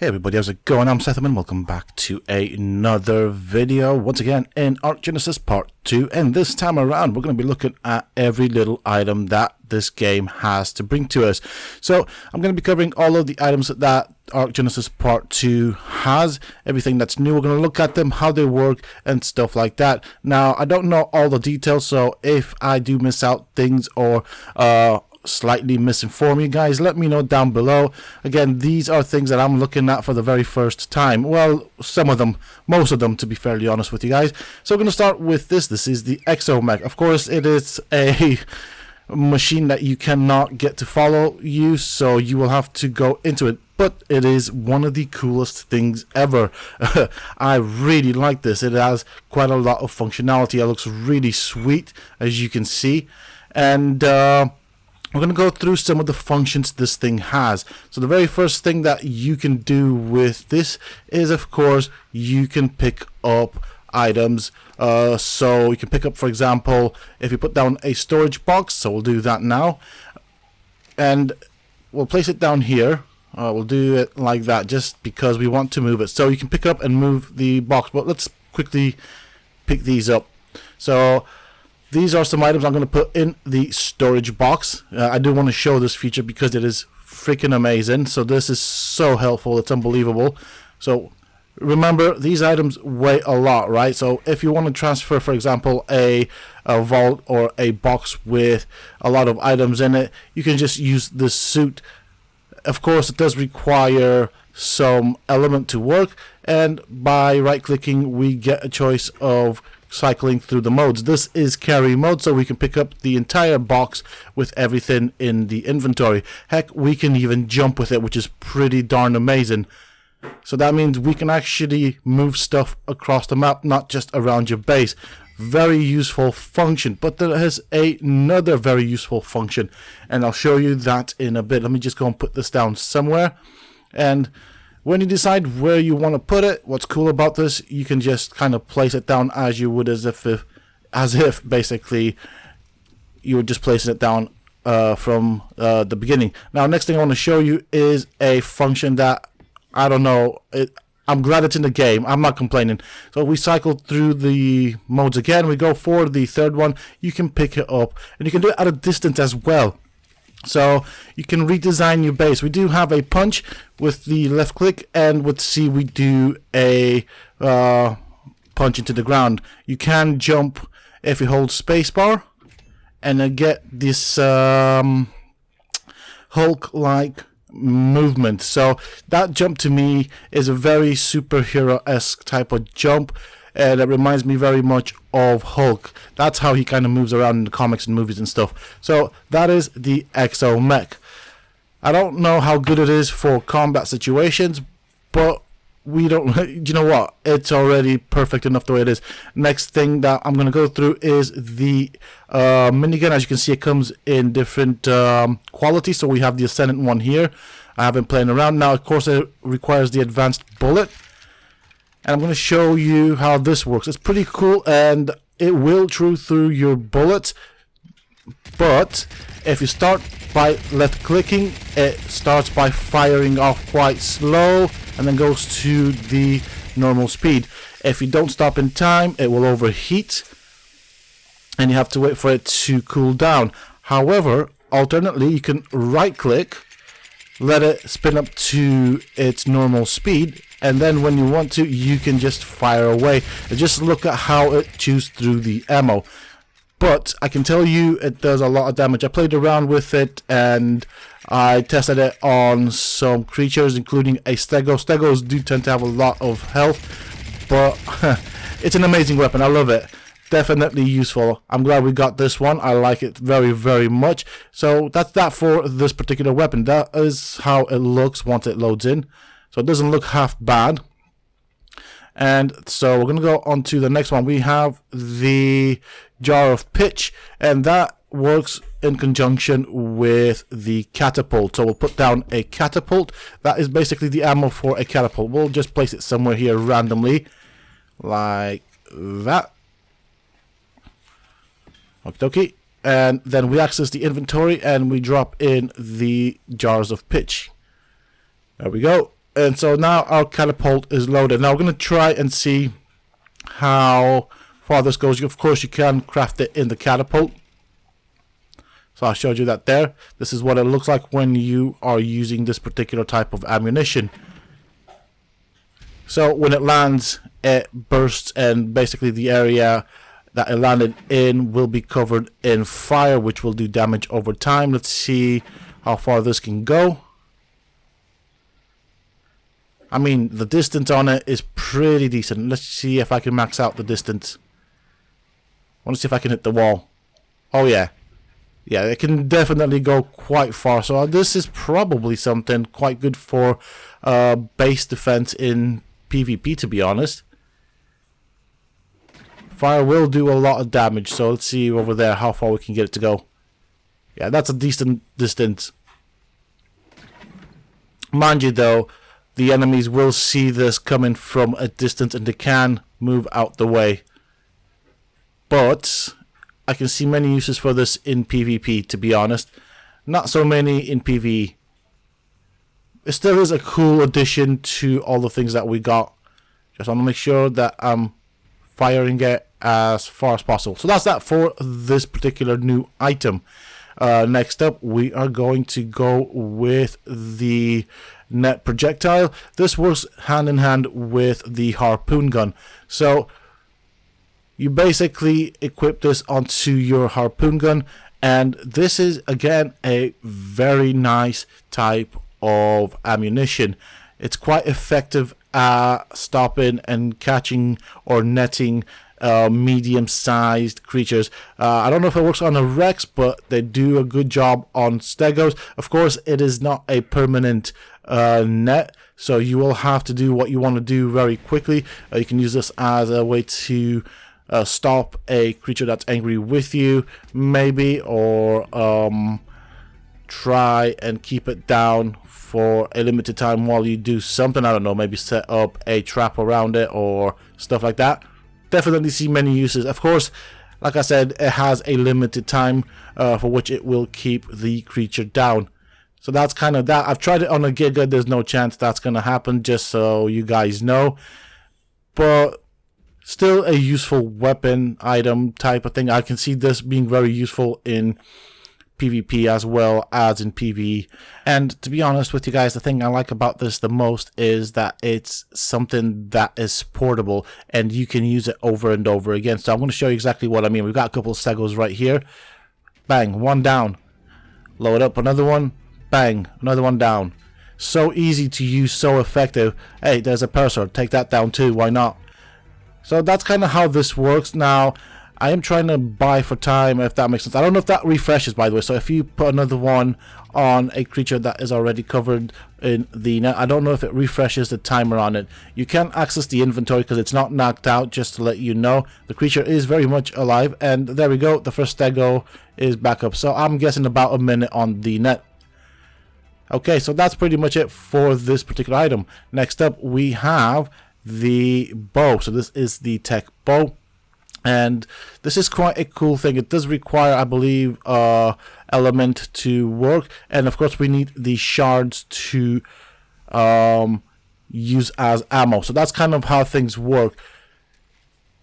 Hey everybody, how's it going? I'm Sethum and welcome back to another video, once again in Ark Genesis Part 2, and this time around we're going to be looking at every little item that this game has to bring to us. So I'm going to be covering all of the items that Ark Genesis Part 2 has, everything that's new. We're going to look at them, how they work and stuff like that. Now I don't know all the details, so if I do miss out things or slightly misinform you guys, let me know down below. Again, these are things that I'm looking at for the very first time. Well, some of them, most of them, to be fairly honest with you guys. So we're going to start with this. This is the Exo Mech. Of course, it is a machine that you cannot get to follow you, so you will have to go into it. But it is one of the coolest things ever. I really like this. It has quite a lot of functionality. It looks really sweet, as you can see. And we're going to go through some of the functions this thing has. So the very first thing that you can do with this is, of course, you can pick up items. So you can pick up, for example, if you put down a storage box, so we'll do that now. And we'll place it down here. We'll do it like that just because we want to move it. So you can pick up and move the box, but let's quickly pick these up. So these are some items I'm going to put in the storage box. I do want to show this feature because it is freaking amazing. So this is so helpful. It's unbelievable. So remember, these items weigh a lot, right? So if you want to transfer, for example, a vault or a box with a lot of items in it, you can just use this suit. Of course, it does require some element to work, and by right-clicking, we get a choice of cycling through the modes. This is carry mode, so we can pick up the entire box with everything in the inventory. Heck, we can even jump with it, which is pretty darn amazing. So that means we can actually move stuff across the map, not just around your base. Very useful function. But there is another very useful function, and I'll show you that in a bit. Let me just go and put this down somewhere. And when you decide where you want to put it, what's cool about this, you can just kind of place it down as you would as if basically you were just placing it down from the beginning. Now, next thing I want to show you is a function that, I don't know, I'm glad it's in the game. I'm not complaining. So we cycle through the modes again. We go for the third one. You can pick it up, and you can do it at a distance as well. So you can redesign your base. We do have a punch with the left click, and with C we do a punch into the ground. You can jump if you hold spacebar, and then get this Hulk-like movement. So that jump to me is a very superhero-esque type of jump, and it reminds me very much of Hulk. That's how he kind of moves around in the comics and movies and stuff. So that is the Exo Mech. I don't know how good it is for combat situations, but we don't, you know what, it's already perfect enough the way it is. Next thing that I'm going to go through is the minigun. As you can see, it comes in different qualities. So we have the Ascendant one here. I have been playing around. Now, of course, it requires the advanced bullet. And I'm going to show you how this works. It's pretty cool, and it will chew through your bullets. But if you start by left clicking, it starts by firing off quite slow and then goes to the normal speed. If you don't stop in time, it will overheat and you have to wait for it to cool down. However, alternately, you can right click, let it spin up to its normal speed, and then when you want to, you can just fire away. And just look at how it chews through the ammo. But I can tell you it does a lot of damage. I played around with it and I tested it on some creatures, including a stego. Stegos do tend to have a lot of health, but it's an amazing weapon. I love it. Definitely useful. I'm glad we got this one. I like it very, very much. So that's that for this particular weapon. That is how it looks once it loads in. So it doesn't look half bad. And so we're going to go on to the next one. We have the Jar of Pitch, and that works in conjunction with the catapult. So we'll put down a catapult. That is basically the ammo for a catapult. We'll just place it somewhere here randomly, like that. Okie dokie. And then we access the inventory and we drop in the jars of pitch. There we go. And so now our catapult is loaded. Now we're going to try and see how far this goes. Of course, you can craft it in the catapult. So I showed you that there. This is what it looks like when you are using this particular type of ammunition. So when it lands, it bursts, and basically the area that it landed in will be covered in fire, which will do damage over time. Let's see how far this can go. I mean, the distance on it is pretty decent. Let's see if I can max out the distance. I want to see if I can hit the wall. Oh yeah. Yeah, it can definitely go quite far. So this is probably something quite good for base defense in PvP, to be honest. Fire will do a lot of damage, so let's see over there how far we can get it to go. Yeah, that's a decent distance. Mind you though, the enemies will see this coming from a distance and they can move out the way. But I can see many uses for this in PvP, to be honest. Not so many in PvE. It still is a cool addition to all the things that we got. Just want to make sure that I'm firing it as far as possible. So that's that for this particular new item. Next up, we are going to go with the net projectile. This works hand in hand with the harpoon gun. So you basically equip this onto your harpoon gun, and this is again a very nice type of ammunition. It's quite effective at stopping and catching or netting medium-sized creatures. I don't know if it works on a Rex, but they do a good job on Stegos. Of course, it is not a permanent net, so you will have to do what you want to do very quickly. You can use this as a way to stop a creature that's angry with you, maybe, or try and keep it down for a limited time while you do something. I don't know, maybe set up a trap around it or stuff like that. Definitely see many uses. Of course, like I said, it has a limited time for which it will keep the creature down. So that's kind of that. I've tried it on a Giga. There's no chance that's going to happen, just so you guys know. But still a useful weapon item type of thing. I can see this being very useful in PvP as well as in PvE. And to be honest with you guys, the thing I like about this the most is that it's something that is portable and you can use it over and over again. So I'm going to show you exactly what I mean. We've got a couple of Stegos right here. Bang, one down. Load up another one. Bang, another one down. So easy to use, so effective. Hey, there's a Purser. Take that down too. Why not? So that's kind of how this works. Now, I am trying to buy for time, if that makes sense. I don't know if that refreshes, by the way. So if you put another one on a creature that is already covered in the net, I don't know if it refreshes the timer on it. You can access the inventory because it's not knocked out, just to let you know. The creature is very much alive. And there we go. The first Stego is back up. So I'm guessing about a minute on the net. Okay, so that's pretty much it for this particular item. Next up, we have the bow. So this is the tech bow, and this is quite a cool thing. It does require, I believe, element to work, and of course we need the shards to use as ammo. So that's kind of how things work.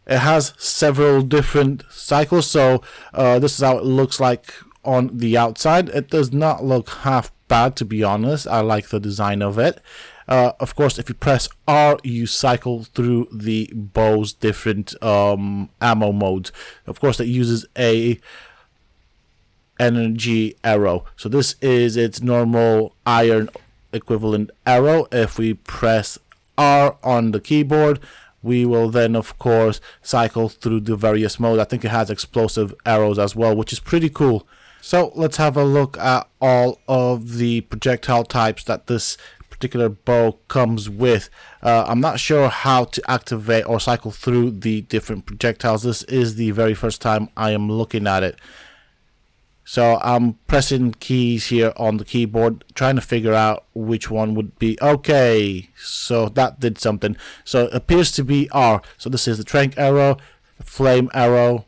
It has several different cycles, so this is how it looks like on the outside. It does not look half bad, to be honest. I like the design of it. Of course, if you press R, you cycle through the bow's different ammo modes. Of course, it uses a energy arrow. So this is its normal iron equivalent arrow. If we press R on the keyboard, we will then, of course, cycle through the various modes. I think it has explosive arrows as well, which is pretty cool. So let's have a look at all of the projectile types that this particular bow comes with. I'm not sure how to activate or cycle through the different projectiles. This is the very first time I am looking at it. So I'm pressing keys here on the keyboard, trying to figure out which one would be. Okay, so that did something. So it appears to be R. So this is the tranq arrow, flame arrow,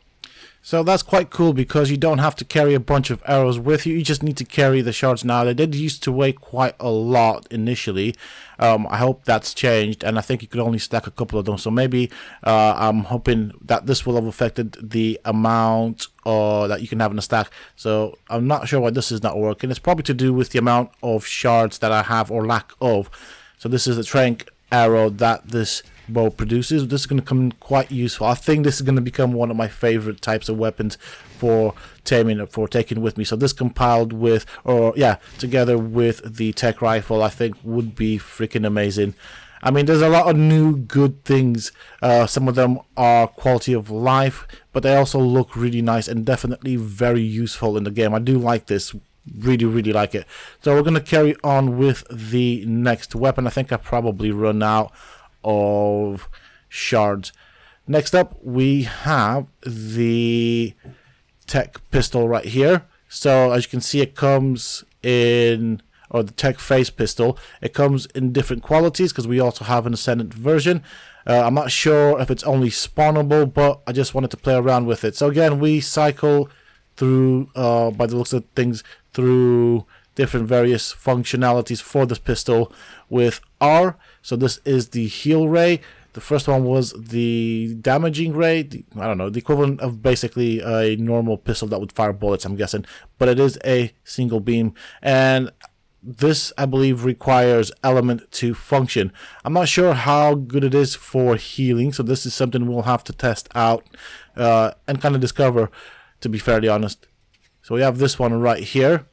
So that's quite cool because you don't have to carry a bunch of arrows with you. You just need to carry the shards. Now, they did used to weigh quite a lot initially. I hope that's changed, and I think you could only stack a couple of them. So maybe I'm hoping that this will have affected the amount that you can have in a stack. So I'm not sure why this is not working. It's probably to do with the amount of shards that I have or lack of. So this is the trank arrow that this bow produces. This is going to come in quite useful. I think this is going to become one of my favorite types of weapons for taming, for taking with me. So this compiled with, or yeah, together with the tech rifle, I think would be freaking amazing. I mean, there's a lot of new good things. Some of them are quality of life, but they also look really nice and definitely very useful in the game. I do like this. Really like it. So we're going to carry on with the next weapon. I think I probably run out of shards. Next up, we have the tech pistol right here. So as you can see, it comes in, or the tech phase pistol, it comes in different qualities because we also have an ascendant version. I'm not sure if it's only spawnable, but I just wanted to play around with it. So again, we cycle through, by the looks of things, through different various functionalities for this pistol with R. So this is the heal ray. The first one was the damaging ray. I don't know, the equivalent of basically a normal pistol that would fire bullets, I'm guessing. But it is a single beam. And this, I believe, requires element to function. I'm not sure how good it is for healing. So this is something we'll have to test out and kind of discover, to be fairly honest. So we have this one right here.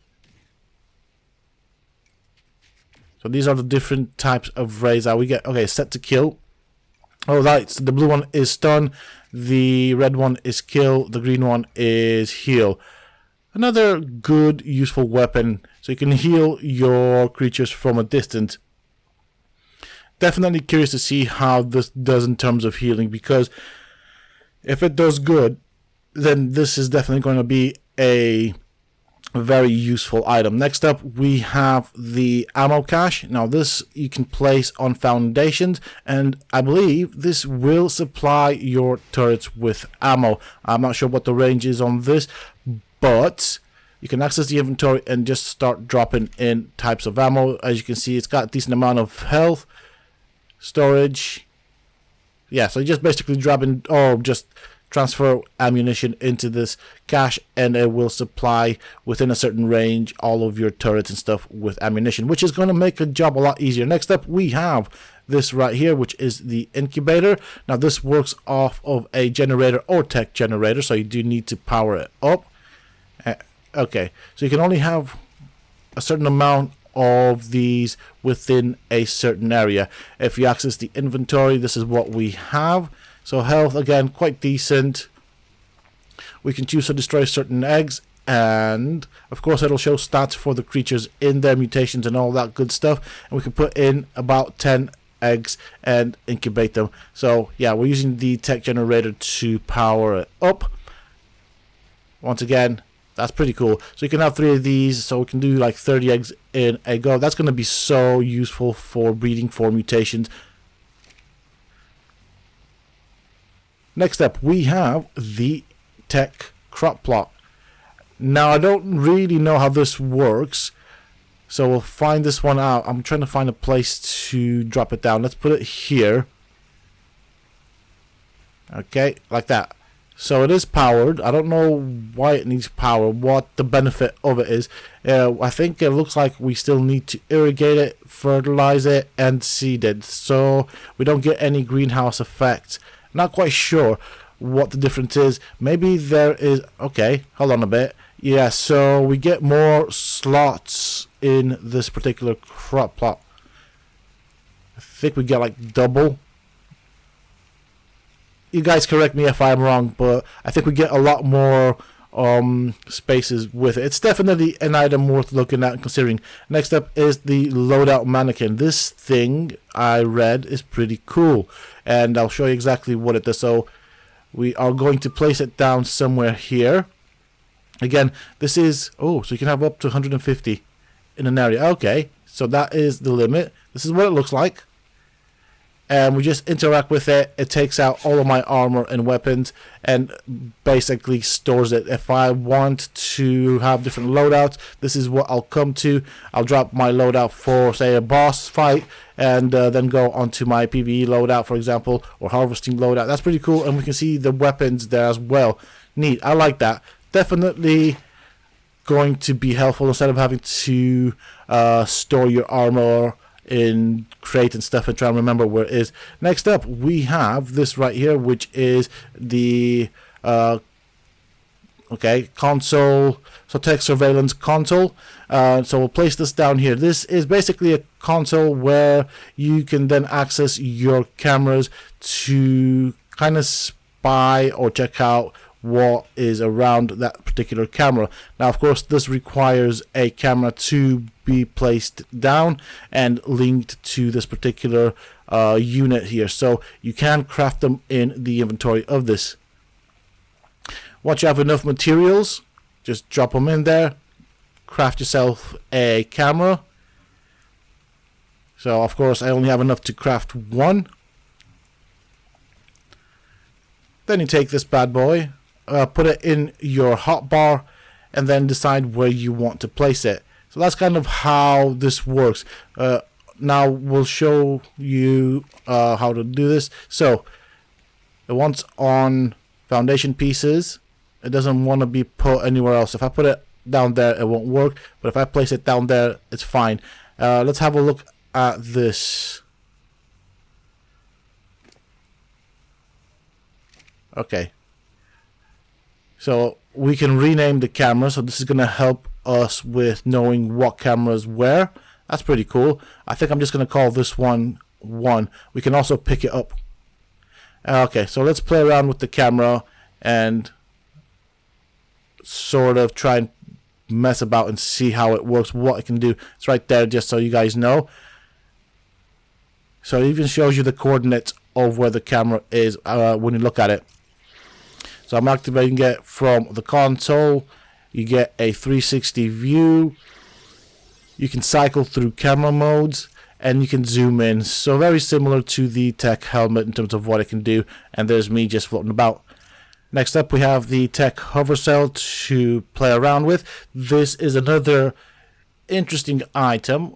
So these are the different types of rays that we get. Okay, set to kill. All right, so the blue one is stun, the red one is kill, the green one is heal. Another good, useful weapon, so you can heal your creatures from a distance. Definitely curious to see how this does in terms of healing, because if it does good, then this is definitely going to be a very useful item. Next up, we have the ammo cache. Now this you can place on foundations, and I believe this will supply your turrets with ammo. I'm not sure what the range is on this, but you can access the inventory and just start dropping in types of ammo. As you can see, it's got a decent amount of health, storage. Yeah, so you just basically drop in, or just transfer ammunition into this cache, and it will supply within a certain range all of your turrets and stuff with ammunition, which is going to make the job a lot easier. Next up, we have this right here, which is the Incubator. Now this works off of a generator or tech generator, so you do need to power it up. Okay, so you can only have a certain amount of these within a certain area. If you access the inventory, this is what we have. So health, again, quite decent. We can choose to destroy certain eggs, and of course it'll show stats for the creatures in their mutations and all that good stuff. And we can put in about 10 eggs and incubate them. So yeah, we're using the tech generator to power it up. Once again, that's pretty cool. So you can have 3 of these, so we can do like 30 eggs in a go. That's going to be so useful for breeding for mutations. Next up, we have the tech crop plot. Now, I don't really know how this works, so we'll find this one out. I'm trying to find a place to drop it down. Let's put it here. Okay, like that. So it is powered. I don't know why it needs power, what the benefit of it is. I think it looks like we still need to irrigate it, fertilize it, and seed it, so we don't get any greenhouse effects. Not quite sure what the difference is. Maybe there is... Okay, hold on a bit. Yeah, so we get more slots in this particular crop plot. I think we get like double. You guys correct me if I'm wrong, but I think we get a lot more spaces with it. It's definitely an item worth looking at and considering. Next up is the Loadout Mannequin. This thing, I read, is pretty cool, and I'll show you exactly what it does. So we are going to place it down somewhere here. Again, this is... Oh, so you can have up to 150 in an area. Okay, so that is the limit. This is what it looks like. and we just interact with it. It takes out all of my armor and weapons and basically stores it. If I want to have different loadouts, this is what I'll come to. I'll drop my loadout for, say, a boss fight, and then go onto my PvE loadout, for example, or harvesting loadout. That's pretty cool, and we can see the weapons there as well. Neat. I like that. Definitely going to be helpful instead of having to store your armor in crate and stuff and try and remember where it is. Next up, we have this right here, which is the console, so tech surveillance console. So we'll place this down here. This is basically a console where you can then access your cameras to kind of spy or check out what is around that particular camera. Now, of course, this requires a camera to be placed down and linked to this particular unit here, so you can craft them in the inventory of this. Once you have enough materials, just drop them in there, craft yourself a camera. So of course I only have enough to craft one. Then you take this bad boy, put it in your hotbar, and then decide where you want to place it. So that's kind of how this works. Now we'll show you how to do this. So once on foundation pieces, it doesn't want to be put anywhere else. If I put it down there, it won't work, but if I place it down there, it's fine. Let's have a look at this. Okay, so we can rename the camera, so this is going to help us with knowing what cameras where. That's pretty cool. I think I'm just going to call this one 1. We can also pick it up. Okay, so let's play around with the camera and sort of try and mess about and see how it works, what it can do. It's right there, just so you guys know. So it even shows you the coordinates of where the camera is when you look at it. So I'm activating it from the console. You get a 360 view. You can cycle through camera modes, and you can zoom in. So very similar to the tech helmet in terms of what it can do. And there's me just floating about. Next up, we have the tech hover cell to play around with. This is another interesting item.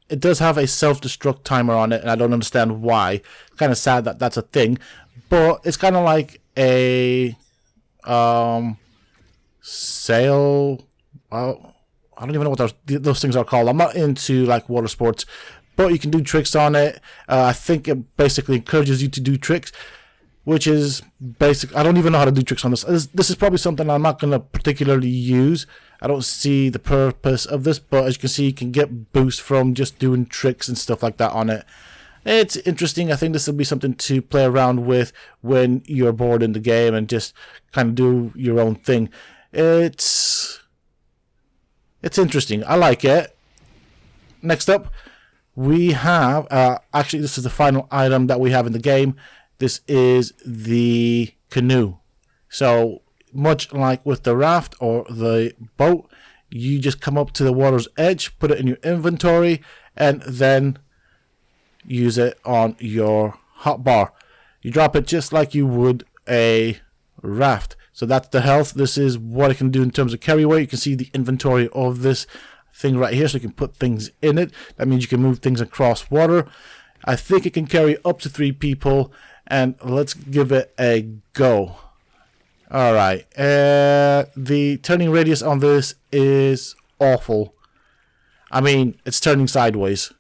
It does have a self-destruct timer on it, and I don't understand why. Kind of sad that that's a thing, but it's kind of like a sail. Well, I don't even know what those things are called. I'm not into like water sports, but you can do tricks on it. I think it basically encourages you to do tricks, which is basic. I don't even know how to do tricks on this. This is probably something I'm not going to particularly use. I don't see the purpose of this, but as you can see, you can get boost from just doing tricks and stuff like that on it. It's interesting. I think this will be something to play around with when you're bored in the game and just kind of do your own thing. It's interesting. I like it. Next up, we have actually this is the final item that we have in the game. This is the canoe. So much like with the raft or the boat, you just come up to the water's edge, put it in your inventory, and then use it on your hotbar. You drop it just like you would a raft. So that's the health. This is what it can do in terms of carry weight. You can see the inventory of this thing right here, so you can put things in it. That means you can move things across water. I think it can carry up to 3 people, and let's give it a go. Alright, the turning radius on this is awful. I mean, it's turning sideways.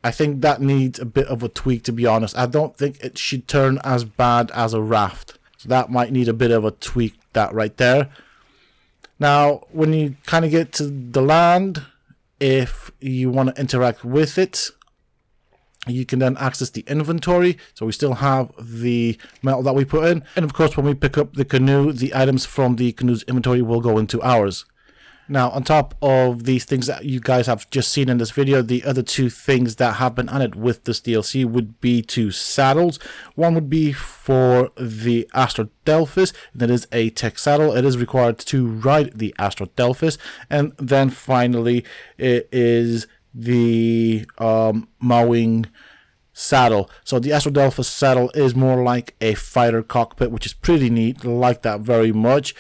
I think that needs a bit of a tweak, to be honest. I don't think it should turn as bad as a raft. So that might need a bit of a tweak, that right there. Now, when you kind of get to the land, if you want to interact with it, you can then access the inventory. So we still have the metal that we put in. And of course, when we pick up the canoe, the items from the canoe's inventory will go into ours. Now, on top of these things that you guys have just seen in this video, the other 2 things that have been added with this DLC would be 2 saddles. One would be for the Astrodelphis. That is a tech saddle. It is required to ride the Astrodelphis. And then finally, it is the mowing saddle. So the Astrodelphus saddle is more like a fighter cockpit, which is pretty neat. I like that very much.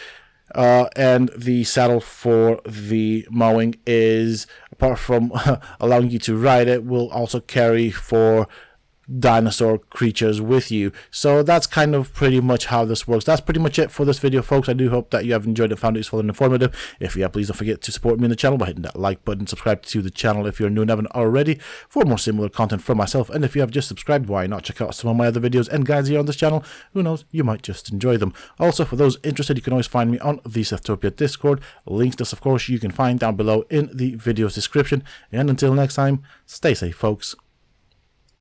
And the saddle for the mowing is, apart from allowing you to ride it, will also carry 4 dinosaur creatures with you. So that's kind of pretty much how this works. That's pretty much it for this video, folks. I do hope that you have enjoyed it, found it useful and informative. If you have, please don't forget to support me in the channel by hitting that like button. Subscribe to the channel if you're new and haven't already for more similar content from myself. And if you have just subscribed, why not check out some of my other videos and guides here on this channel? Who knows, you might just enjoy them. Also, for those interested, you can always find me on the Sethtopia Discord. Links to this, of course, you can find down below in the video's description. And until next time, stay safe, folks.